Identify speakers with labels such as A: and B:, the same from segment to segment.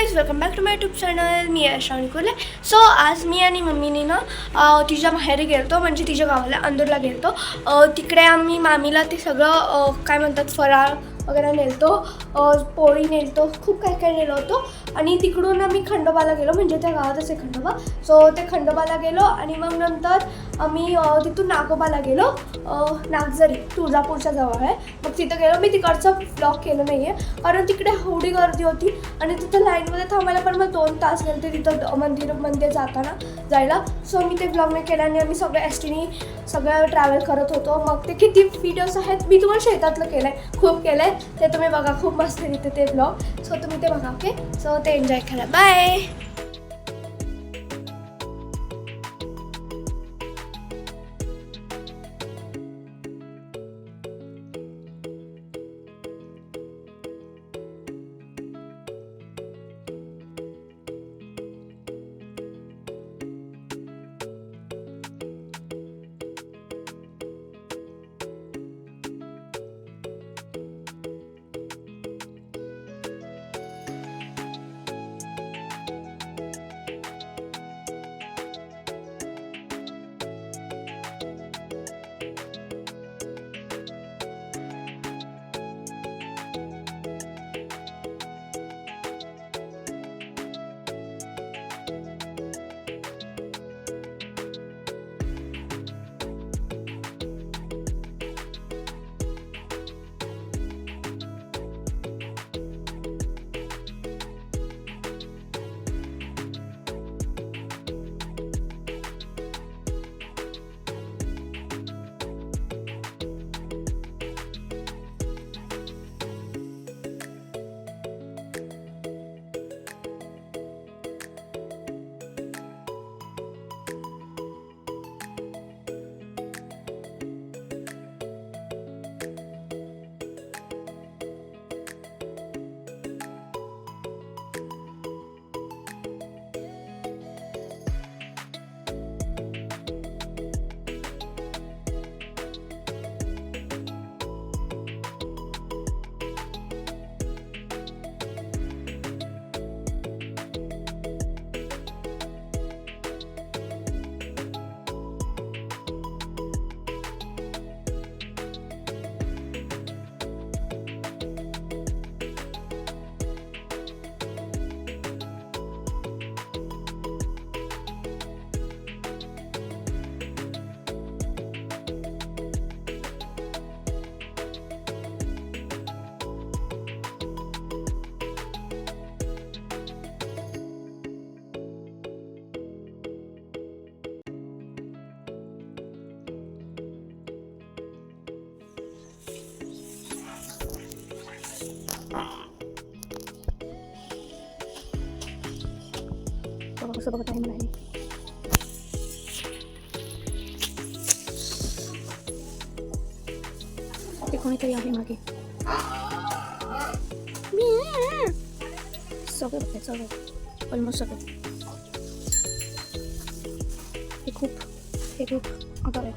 A: Guys, welcome back to my YouTube channel. मी Shravani Kolhe. So आज मी आणि मम्मीने ना तिच्या माहेरी गेलतो, म्हणजे तिच्या गावाला अंदूरला गेलतो. तिकडे आम्ही मामीला ते सगळं काय म्हणतात फराळ वगैरे नेलतो, पोळी नेलतो, खूप काय काय नेलं होतं. आणि तिकडून आम्ही खंडोबाला गेलो, म्हणजे त्या गावातच आहे खंडोबा. सो ते खंडोबाला गेलो आणि मग नंतर आम्ही तिथून नागोबाला गेलो. नागझरी तुळजापूरच्या जवळ आहे. मग तिथं गेलो. मी तिकडचं ब्लॉग केलं नाही आहे कारण तिकडे एवढी गर्दी होती आणि तिथं लाईनमध्ये थांबायला पण मग 2 तास गेले तिथं मंदिरमध्ये जायला. सो मी ते ब्लॉग नाही केलं आणि आम्ही सगळं एसटीने सगळं ट्रॅव्हल करत होतो. मग ते किती व्हिडिओज आहेत, मी तुम्हाला शेतातलं केलं आहे, खूप केलं आहे, ते तुम्ही बघा. खूप मस्त आहे तिथे ते ब्लॉग. सो तुम्ही ते बघा. ओके, सो ते एन्जॉय करा. बाय. कसं बघत आहे मला ते कोणीतरी आहे मागे. सगळं बघताय, सगळं ऑलमोस्ट सगळं. हे खूप आगार आहे.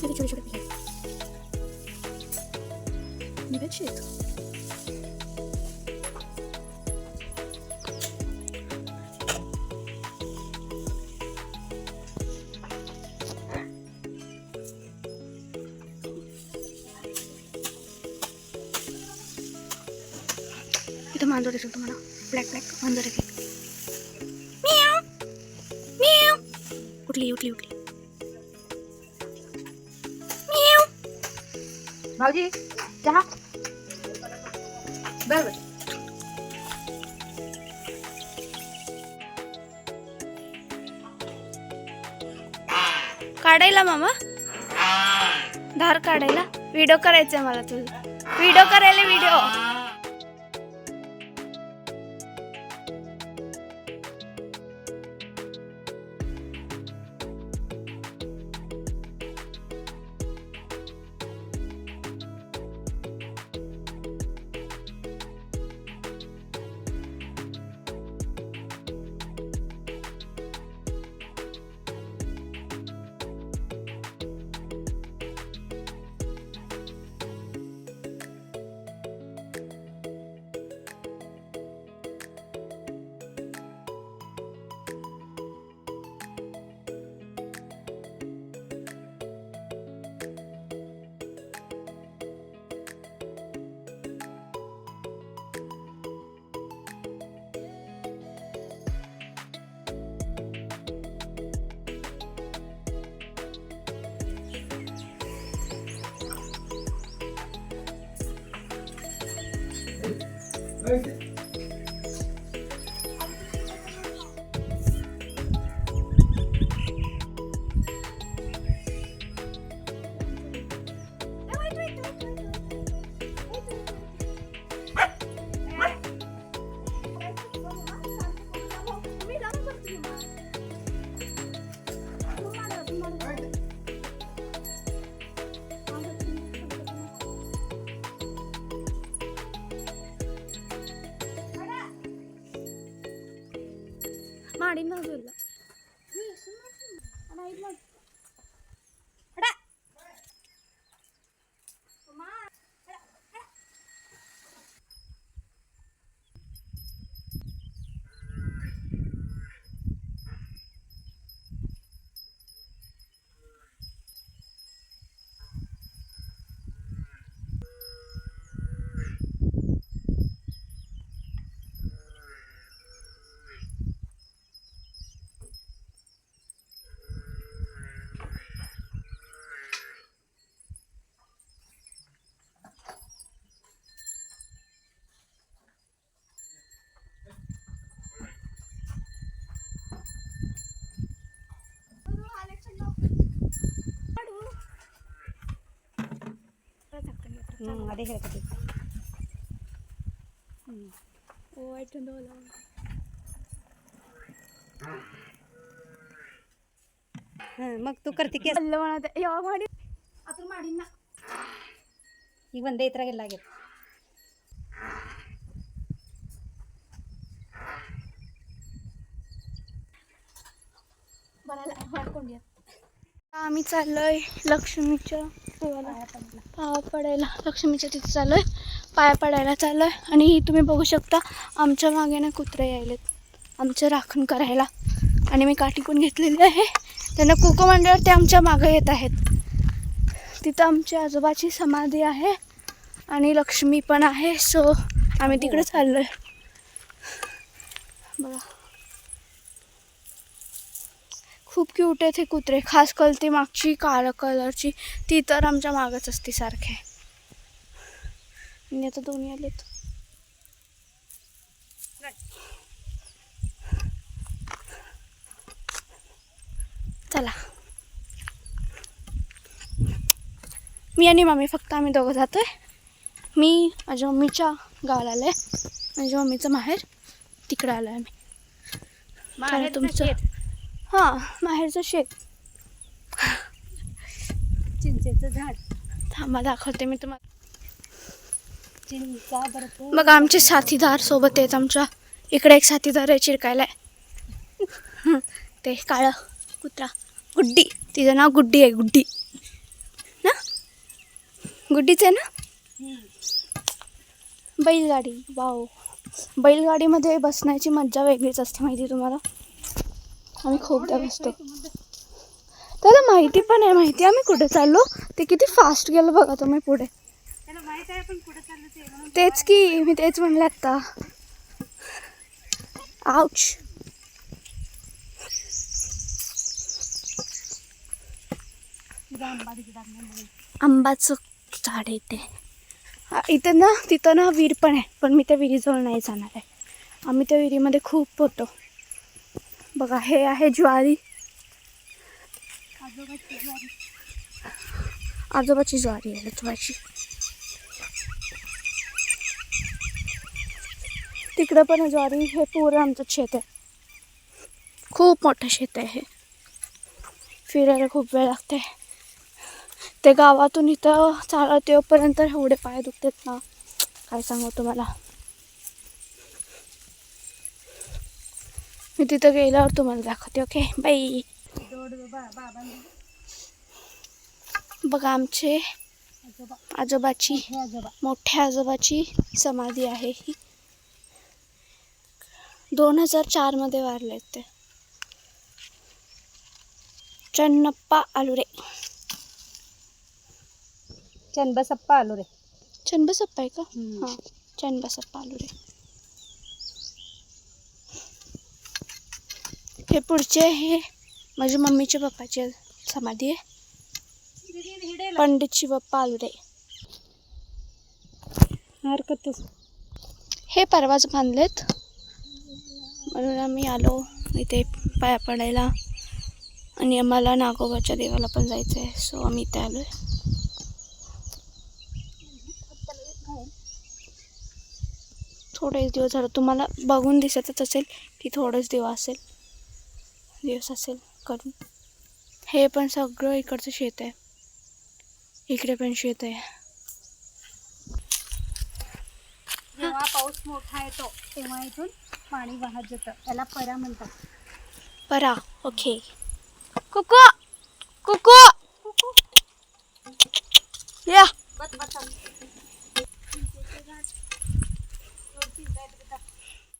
A: छोटे छोटे बेडशीट. इथं मांजर दिसेल तुम्हाला, ब्लॅक मांजर आहे. उठली भाऊजी चहा. बरोबर. काढायला मामा धार काढायला व्हिडिओ करायचा मला. तुझा व्हिडिओ करायला व्हिडिओ. ಮಾಡಿನ ಇಲ್ಲ
B: ಅದೇ ಹೇಳ್ಕೊತಿದ್ದೆ.
A: ಓ ಆಯ್ತಂದು ಹೊಲ
B: मग तू करते की
A: ಅಲ್ಲ ಮಾಡದೆ ಯಾವಾಗ ಮಾಡಿ ಅದ್ರ ಮಾಡಿನ
B: ಈಗ ಒಂದೇ ಇದ್ರಾಗೆಲ್ಲ ಆಗೈತೆ.
A: बराला ಮಾಡ್ಕೊಂಡ್या आम्ही चाललोय लक्ष्मीच्या देवाला पाया पडायला. लक्ष्मीच्या तिथे चाललोय पाया पडायला चाललोय. आणि तुम्ही बघू शकता आमच्या मागे ना कुत्रे यायलेत आमचं राखण करायला. आणि मी काठी पण घेतलेली आहे. त्यांना कुकू मंडळ ते आमच्या मागे येत आहेत. तिथं आमच्या आजोबाची समाधी आहे आणि लक्ष्मी पण आहे. सो आम्ही तिकडे चाललोय. बघा खूप क्यूट आहेत हे कुत्रे. खास कलती मागची काळ्या कलरची ती तर आमच्या मागच असते सारखे. आणि आता दोन्ही आलेत. चला मी आणि मम्मी फक्त आम्ही दोघं जातोय. मी माझ्या मम्मीच्या गावाला आलोय. माझ्या मम्मीचं माहेर तिकडं आलोय आम्ही. तुमचं हां माहेरचं शेत.
B: चिंचेचं झाड
A: थांबा दाखवते मी तुम्हाला.
B: चिंचा भरपूर.
A: मग आमचे साथीदार सोबत आहेत. आमच्या इकडे एक साथीदार आहे चिरकायला. ते काळं कुत्रा गुड्डी. तिचं नाव गुड्डी आहे. गुड्डी ना गुड्डीच आहे ना. बैलगाडी वाव. बैलगाडीमध्ये बसण्याची मज्जा वेगळीच असते माहिती तुम्हाला. आम्ही खूपदा बसतो. त्याला माहिती पण आहे. माहिती आम्ही कुठे चाललो. ते किती फास्ट गेलं बघा तुम्ही पुढे. तेच की मी तेच म्हणलं आत्ता. आउच. आंबाचं झाड आहे ते. इथं ना तिथं ना विहीर पण आहे. पण मी त्या विहिरीजवळ नाही जाणार आहे. आम्ही त्या विहिरीमध्ये खूप पोहतो. बघा हे आहे ज्वारी. आजोबाची ज्वारी आहे लचवाची. तिकडं पण ज्वारी. हे पुरं आमचं शेत आहे. खूप मोठं शेत आहे हे. फिरायला खूप वेळ लागते. ते गावातून इथं चालत येऊपर्यंत एवढे पाय दुखतात ना काय सांगू तुम्हाला. मी तिथं गेल्यावर तुम्हाला दाखवते. ओके बाई. बघा आमचे आजोबाची मोठ्या आजोबाची समाधी आहे ही. 2004 मध्ये वारलेत ते. चन्नप्पा आलुरे.
B: चन्नबसप्पा आलुरे.
A: चन्नबसप्पा आहे का. हां चन्नबसप्पा आलुरे. हे पुढचे हे माझ्या मम्मीच्या पप्पाची समाधी आहे. पंडित शिवप्पा आलुरे.
B: हरकतच
A: हे परवाच बांधलेत म्हणून आम्ही आलो इथे पाया पडायला. आणि आम्हाला नागोबाच्या देवाला पण जायचं आहे, सो आम्ही इथे आलो आहे. थोडेच दिवस झालं, तुम्हाला बघून दिसतच असेल की थोडेच दिवस असेल करून. हे पण सगळं इकडचं शेत आहे, इकडे पण शेत आहे.
B: जेव्हा पाऊस मोठा येतो तेव्हा इथून पाणी वाहत जातं, त्याला परा म्हणतात.
A: परा, ओके. कुकू कुकू या.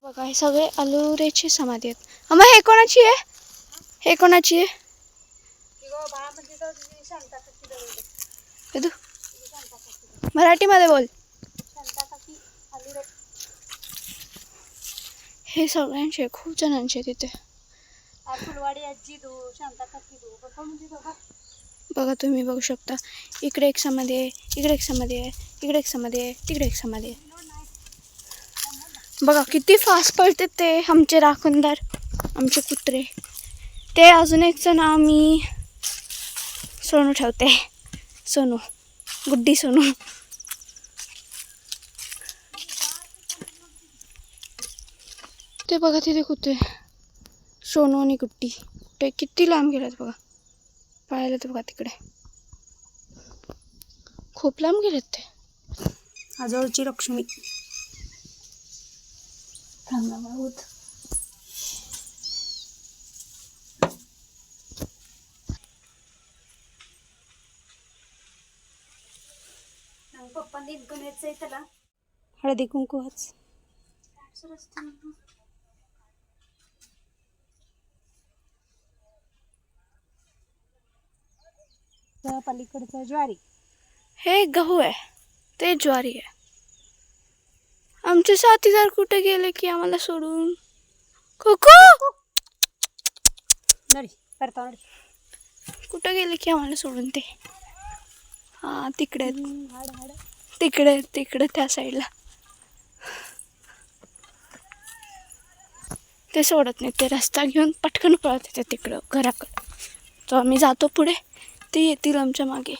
A: बघा हे सगळे अलुरेची समाधी आहेत. अम्मा हे कोणाची आहे? हे कोणाची आहे? कदू मराठीमध्ये बोल. हे सगळ्यांचे खूप जणांचे तिथे.
B: फुलवाडी आजी दो शांता काकी दो बघा म्हणजे बघा.
A: बघा तुम्ही बघू शकता, इकडे एक समाधी आहे, इकडे एक समाधी आहे, इकडे एक समाधी आहे, तिकडे एक समाधी आहे. बघा किती फास्ट पळते ते आमचे राखणदार, आमचे कुत्रे. ते अजून एकचं नाव मी सोनू ठेवते, सोनू, गुड्डी सोनू. ते बघा तिथे कुत्रे, सोनू आणि गुड्डी. ते किती लांब गेलेत बघा, पाहायला तर बघा तिकडे खूप लांब गेलेत ते.
B: आजोळची लक्ष्मी. पप्पांनी गणायचंय त्याला हळदी कुंकुवाच. पलीकडचं ज्वारी.
A: हे गहू आहे, ते ज्वारी आहे. आमचे साथीदार कुठे गेले की आम्हाला सोडून? कुकू कुठे गेले की आम्हाला सोडून ते? हा तिकडे तिकडे तिकडे त्या साईडला. ते सोडत नाही, ते रस्ता घेऊन पटकन पळत येते तिकडं घराकडं. तर आम्ही जातो पुढे, ते येतील आमच्या मागे.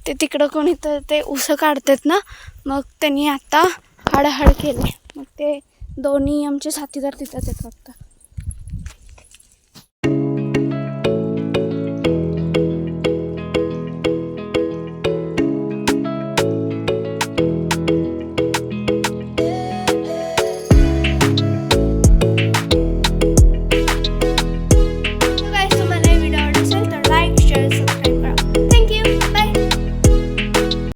A: ते तिकडं कोणी तर ते उसं काढतात ना, मग त्यांनी आता हाडाहाड केले. मग ते दोन्ही आमचे साथीदार तिथंच आहेत फक्त.